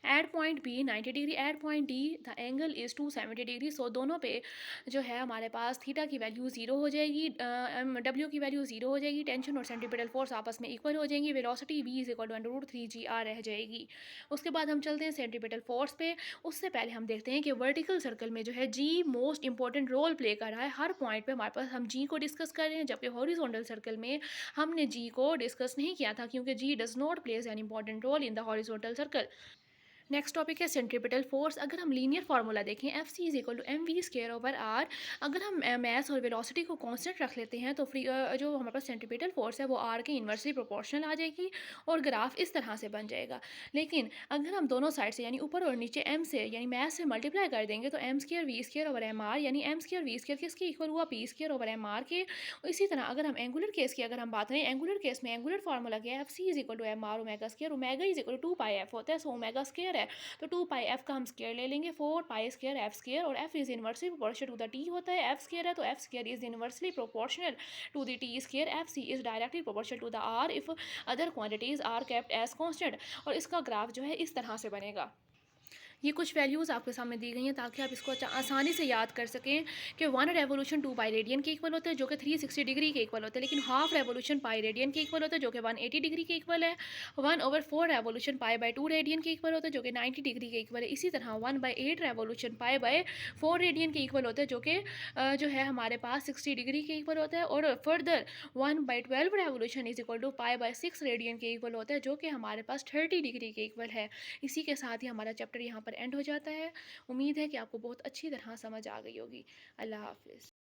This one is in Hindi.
Eight point B 90 degree, at point D the angle is 270 degree. So दोनों पे जो है हमारे पास थीटा की वैल्यू ज़ीरो हो जाएगी, डब्ल्यू की वैल्यू ज़ीरो हो जाएगी, टेंशन और सेंट्रीपिटल फोर्स आपस में इक्वल हो जाएंगी, velocity v is equal to under root 3 g r रह जाएगी। उसके बाद हम चलते हैं सेंट्रीपिटल फोर्स पे। उससे पहले हम देखते हैं कि वर्टिकल सर्कल में जो है g most important role play कर रहा है हर पॉइंट पे। हमारे पास हम g को डिस्कस कर रहे हैं, जबकि हॉरिजॉन्टल सर्कल में हमने g को डिस्कस नहीं किया था, क्योंकि g does not plays an important role in the horizontal circle. Next topic है सेंट्रीपिटल फोर्स। अगर हम लीनियर फार्मूला देखें, f c is equal to m v square over r. अगर हम मैस और वेलोसिटी को कांस्टेंट रख लेते हैं तो जो हमारे पास सेंट्रीपिटल फोर्स है वो आर के इन्वर्सली प्रोपोर्शनल आ जाएगी और ग्राफ इस तरह से बन जाएगा। लेकिन अगर हम दोनों साइड से यानी ऊपर और नीचे एम से यानी मैस से मल्टीप्लाई कर देंगे तो m square v square over m r, यानी एम स्क्र वी स्क्र किसके इक्वल हुआ, p square over m r के। इसी तरह अगर हम एंगुलर केस की अगर हम बात करें, एंगुलर केस में एंगुलर फार्मूला क्या है, f c is equal to m r omega square, omega is equal to 2 pi f होता है। सो ओमेगा स्क्र है तो 2 पाई एफ का हम स्क्वायर ले लेंगे, 4 पाई स्क्वायर एफ स्क्वायर, और f is inversely proportional to the t होता है। एफ स्क्वायर है तो f square is inversely proportional to the t square. F c is directly proportional to the r if other quantities are kept as constant. और इसका ग्राफ जो है इस तरह से बनेगा। ये कुछ वैल्यूज़ आपके सामने दी गई हैं ताकि आप इसको आसानी से याद कर सकें कि 1 रेवोल्यूशन 2 पाई रेडियन के इक्वल होता है, जो कि 360 डिग्री के इक्वल होता है। लेकिन हाफ रेवोल्यूशन पाई रेडियन के इक्वल होता है, जो कि 180 डिग्री के इक्वल है। 1/4 रेवोल्यूशन पाई बाई 2 रेडियन के इक्वल होता है, जो कि 90 डिग्री के इक्वल है। इसी तरह 1/8 रेवोल्यूशन पाई बाई 4 रेडियन के इक्वल होता है, जो कि जो है हमारे पास 60 डिग्री के इक्वल होता है। और further 1/12 revolution is equal to pi by 6 radian के इक्वल होता है, जो कि हमारे पास 30 डिग्री के इक्वल है। इसी के साथ ही हमारा चैप्टर यहाँ पर एंड हो जाता है। उम्मीद है कि आपको बहुत अच्छी तरह समझ आ गई होगी। अल्लाह हाफिज़।